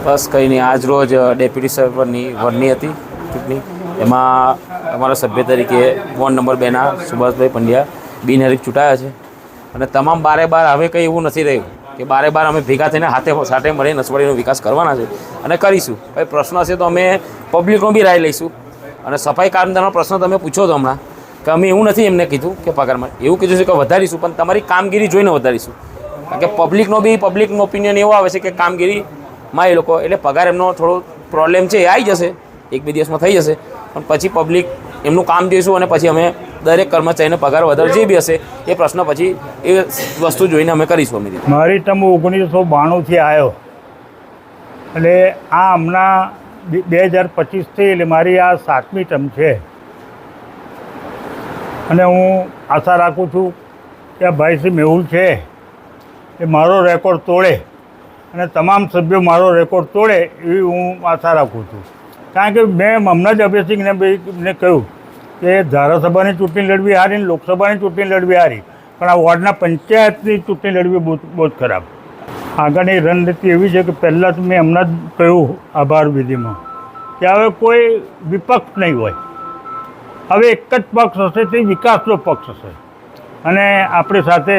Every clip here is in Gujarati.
બસ કંઈ નહીં, આજ રોજ ડેપ્યુટી સર્વરની વરની હતી ચૂંટણી. એમાં અમારા સભ્ય તરીકે વોર્ડ નંબર 2ના સુભાષભાઈ પંડ્યા બિનહરીફ ચૂંટાયા છે. અને તમામ બારે બાર હવે કંઈ એવું નથી રહ્યું કે બારે બાર અમે ભેગા થઈને સાથે મળી નસવાડીનો વિકાસ કરવાના છે અને કરીશું. કંઈ પ્રશ્ન હશે તો અમે પબ્લિકનો બી રાય લઈશું. અને સફાઈ કામદારનો પ્રશ્ન તમે પૂછો તો હમણાં કે અમે એવું નથી એમને કીધું કે પગારમાં એવું કીધું છે કે વધારીશું, પણ તમારી કામગીરી જોઈને વધારીશું. કારણ કે પબ્લિકનો ઓપિનિયન એવો આવે છે કે કામગીરીમાં એ લોકો એટલે પગાર એમનો થોડો પ્રોબ્લેમ છે, એ આવી જશે, 1-2 દિવસમાં થઈ જશે. પણ પછી પબ્લિક એમનું કામ જોઈશું અને પછી અમે દરેક કર્મચારીનો પગાર વધારે જે બી હશે એ પ્રશ્ન પછી એ વસ્તુ જોઈને અમે કરીશું. અમે મારી ટર્મ 1992થી આવ્યો એટલે આ હમણાં 2025થી એટલે મારી આ 7મી ટર્મ છે. અને હું આશા રાખું છું કે આ ભાઈ શ્રી મેહુલ છે એ મારો રેકોર્ડ તોડે અને તમામ સભ્યો મારો રેકોર્ડ તોડે એવી હું આશા રાખું છું. કારણ કે મેં હમણાં જ અભયસિંહને કહ્યું કે ધારાસભાની ચૂંટણી લડવી હારી ને લોકસભાની ચૂંટણી લડવી હારી, પણ આ વોર્ડના પંચાયતની ચૂંટણી લડવી બહુ જ ખરાબ. આગળની રણનીતિ એવી છે કે પહેલાં તો મેં હમણાં જ કહ્યું આભાર વિધિમાં કે હવે કોઈ વિપક્ષ નહીં હોય, હવે એક જ પક્ષ હશે, તે વિકાસનો પક્ષ હશે. અને આપણી સાથે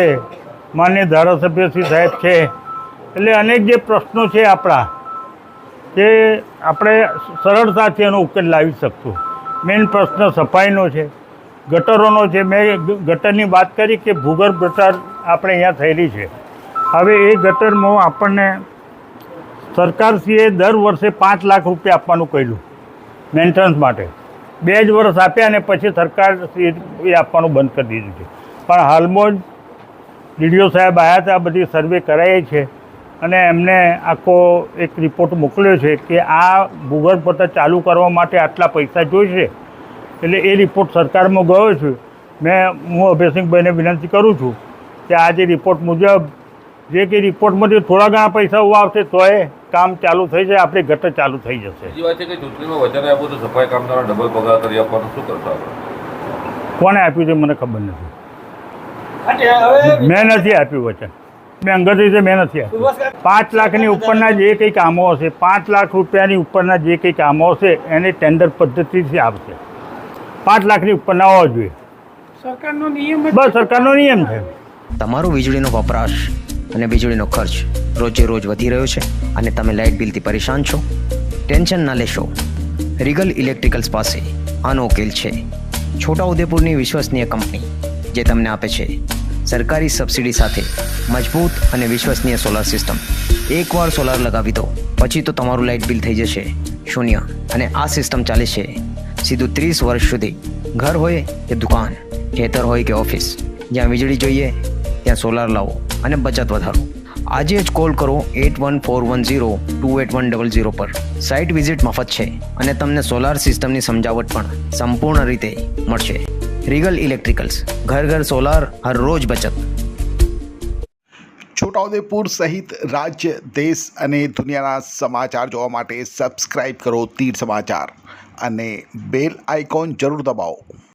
માન્ય ધારાસભ્ય શ્રી સાહેબ છે એટલે અનેક જે પ્રશ્નો છે આપણા કે આપણે સરળતાથી એનો ઉકેલ લાવી શકશું. મેઇન પ્રશ્ન સફાઈનો છે, ગટરોનો છે. મેં ગટરની વાત કરી કે ભૂગર્ભ ગટર આપણે અહીંયા થયેલી છે. હવે એ ગટરમાં આપણને સરકારશ્રીએ દર વર્ષે 5 લાખ રૂપિયા આપવાનું કહ્યું મેન્ટેનન્સ માટે. 2 જ વર્ષ આપ્યા અને પછી સરકારશ્રીએ એ આપવાનું બંધ કરી દીધું છે. પણ હાલમાં જ ડીડીઓ સાહેબ આવ્યા હતા, બધી સર્વે કરાવી છે અને એમને આખો એક રિપોર્ટ મોકલ્યો છે કે આ ભૂગર્ભ ગટર ચાલુ કરવા માટે આટલા પૈસા જોઈશે. એટલે એ રિપોર્ટ સરકારમાં ગયો છે. હું અભયસિંહભાઈને વિનંતી કરું છું કે આ જે રિપોર્ટ મુજબ જે કે રિપોર્ટમાંથી થોડા ઘણા પૈસા આવશે તો એ કામ ચાલુ થઈ જાય, આપણે ગટર ચાલુ થઈ જશે. બીજી વાત છે કે ચૂંટણીમાં વચન આપ્યું તો સફાઈ કામદારો ડબલ પગાર કરી આપવાનું શું કરશો આપણે? કોણે આપ્યું છે મને ખબર નથી. મેં નથી આપ્યું વચન, મેં અંગત રીતે મેં નથી આપ્યું. 5 લાખની ઉપરના જે કંઈ કામો હશે, 5 લાખ રૂપિયાની ઉપરના જે કંઈ કામો હશે એને ટેન્ડર પદ્ધતિથી આવશે. 5 લાખની ઉપરના હોવા જોઈએ, સરકારનો નિયમ. બસ સરકારનો નિયમ છે. તમારો વીજળીનો વપરાશ અને વીજળીનો ખર્ચ રોજે રોજ વધી રહ્યો છે અને તમે લાઇટ બિલથી પરેશાન છો? ટેન્શન ના લેશો. રીગલ ઇલેક્ટ્રિકલ્સ પાસે આનો ઉકેલ છે. છોટાઉદેપુરની વિશ્વસનીય કંપની જે તમને આપે છે સરકારી સબસિડી સાથે મજબૂત અને વિશ્વસનીય સોલાર સિસ્ટમ. એકવાર સોલાર લગાવી દો પછી તો તમારું લાઇટ બિલ થઈ જશે 0. અને આ સિસ્ટમ ચાલે છે સીધું 30 વર્ષ સુધી. ઘર હોય કે દુકાન, ખેતર હોય કે ઓફિસ, જ્યાં વીજળી જોઈએ ત્યાં સોલાર લાવો અને બચત વધારો. આજે જ કોલ કરો 8141028100 પર. સાઇટ વિઝિટ મફત છે અને તમને સોલાર સિસ્ટમની સમજાવટ પણ સંપૂર્ણ રીતે મળશે. રીગલ ઇલેક્ટ્રિકલ્સ, ઘર ઘર સોલાર, હર રોજ બચત. છોટાઉદેપુર સહિત રાજ્ય, દેશ અને દુનિયાના સમાચાર જોવા માટે સબસ્ક્રાઈબ કરો તીર સમાચાર અને બેલ આઇકોન જરૂર દબાવો.